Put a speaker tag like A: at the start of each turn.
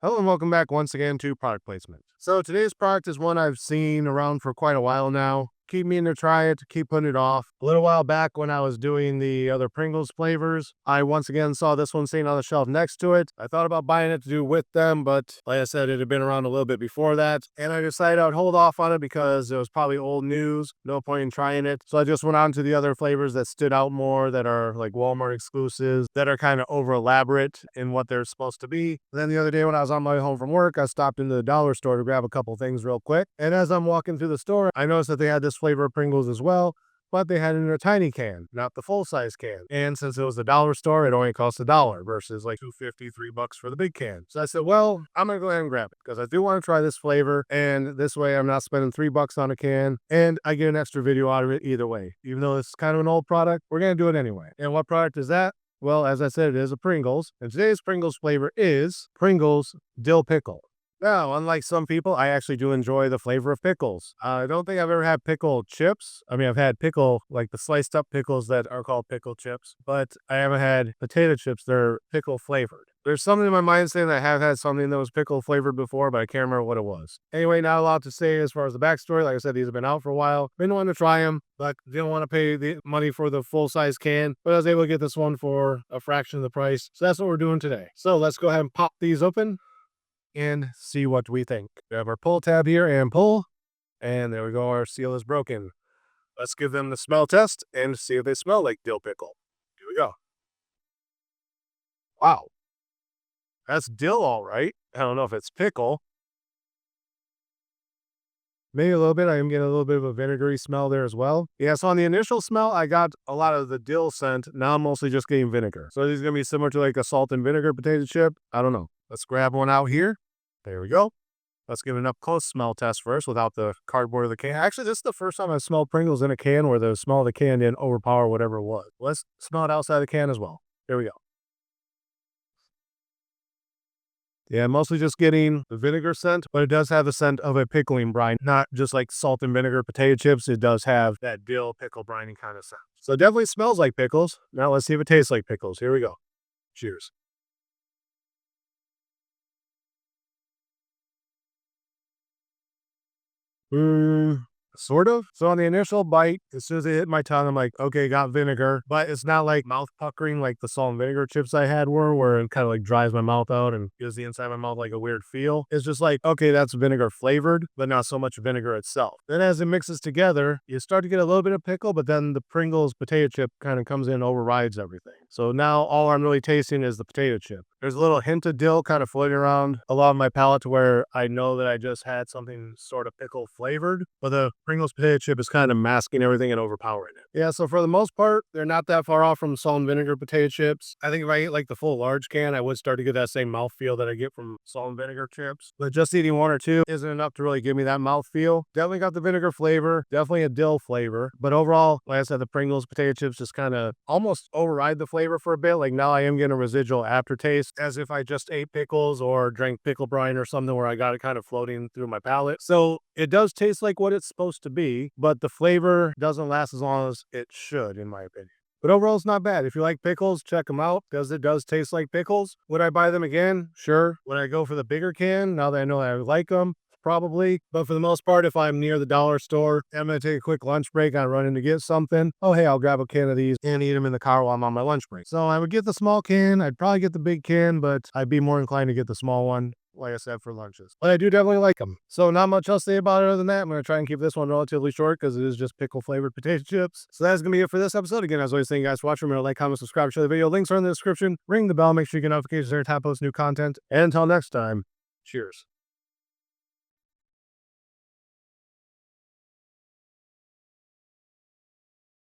A: Hello and welcome back once again to product placement. So today's product is one I've seen around for quite a while now. Keep meaning to try it, keep putting it off. A little while back when I was doing the other Pringles flavors, I once again saw this one sitting on the shelf next to it. I thought about buying it to do with them, but like I said, it had been around a little bit before that. And I decided I'd hold off on it because it was probably old news. No point in trying it. So I just went on to the other flavors that stood out more, that are like Walmart exclusives, that are kind of over elaborate in what they're supposed to be. Then the other day when I was on my way home from work, I stopped into the dollar store to grab a couple things real quick. And as I'm walking through the store, I noticed that they had this flavor of Pringles as well, but they had it in a tiny can, not the full-size can. And since it was a dollar store, it only cost $1 versus like $2.50, $3 for the big can. So I said, well, I'm gonna go ahead and grab it because I do want to try this flavor, and this way I'm not spending $3 on a can, and I get an extra video out of it either way. Even though it's kind of an old product, we're gonna do it anyway. And what product is that? Well, as I said, it is a Pringles, and today's Pringles flavor is Pringles Dill Pickle. Now, unlike some people, I actually do enjoy the flavor of pickles. I don't think I've ever had pickle chips. I mean, I've had pickle, like the sliced up pickles that are called pickle chips, but I haven't had potato chips that are pickle flavored. There's something in my mind saying that I have had something that was pickle flavored before, but I can't remember what it was. Anyway, not a lot to say as far as the backstory. Like I said, these have been out for a while. Been wanting to try them, but didn't want to pay the money for the full size can. But I was able to get this one for a fraction of the price. So that's what we're doing today. So let's go ahead and pop these open and see what we think. We have our pull tab here and pull, and there we go. Our seal is broken. Let's give them the smell test and see if they smell like dill pickle. Here we go. Wow, that's dill all right. I don't know if it's pickle. Maybe a little bit. I am getting a little bit of a vinegary smell there as well. Yeah, so on the initial smell, I got a lot of the dill scent. Now I'm mostly just getting vinegar. So this is going to be similar to like a salt and vinegar potato chip. I don't know. Let's grab one out here. There we go. Let's give it an up close smell test first without the cardboard of the can. Actually, this is the first time I've smelled Pringles in a can where the smell of the can didn't overpower whatever it was. Let's smell it outside the can as well. Here we go. Yeah, mostly just getting the vinegar scent, but it does have the scent of a pickling brine, not just like salt and vinegar potato chips. It does have that dill pickle brining kind of scent. So it definitely smells like pickles. Now let's see if it tastes like pickles. Here we go. Cheers. Mm, sort of. So on the initial bite, as soon as it hit my tongue, I'm like, okay, got vinegar, but it's not like mouth puckering like the salt and vinegar chips I had were, where it kind of like dries my mouth out and gives the inside of my mouth like a weird feel. It's just like, okay, that's vinegar flavored, but not so much vinegar itself. Then as it mixes together, you start to get a little bit of pickle, but then the Pringles potato chip kind of comes in and overrides everything. So now all I'm really tasting is the potato chip. There's a little hint of dill kind of floating around along my palate to where I know that I just had something sort of pickle flavored, but the Pringles potato chip is kind of masking everything and overpowering it. Yeah, so for the most part, they're not that far off from salt and vinegar potato chips. I think if I ate like the full large can, I would start to get that same mouthfeel that I get from salt and vinegar chips. But just eating one or two isn't enough to really give me that mouthfeel. Definitely got the vinegar flavor, definitely a dill flavor. But overall, like I said, the Pringles potato chips just kind of almost override the flavor for a bit. Like now I am getting a residual aftertaste as if I just ate pickles or drank pickle brine or something where I got it kind of floating through my palate. So it does taste like what it's supposed to be, but the flavor doesn't last as long as it should, in my opinion. But overall, it's not bad. If you like pickles, check them out because it does taste like pickles. Would I buy them again? Sure. Would I go for the bigger can now that I know I like them? Probably. But for the most part, if I'm near the dollar store, I'm going to take a quick lunch break. I run in to get something. Oh, hey, I'll grab a can of these and eat them in the car while I'm on my lunch break. So I would get the small can. I'd probably get the big can, but I'd be more inclined to get the small one, like I said, for lunches. But I do definitely like them. So not much else to say about it other than that. I'm going to try and keep this one relatively short because it is just pickle flavored potato chips. So that's going to be it for this episode. Again, as always, thank you guys for watching. Remember to like, comment, subscribe, share the video. Links are in the description. Ring the bell. Make sure you get notifications every time I post new content. And until next time, cheers.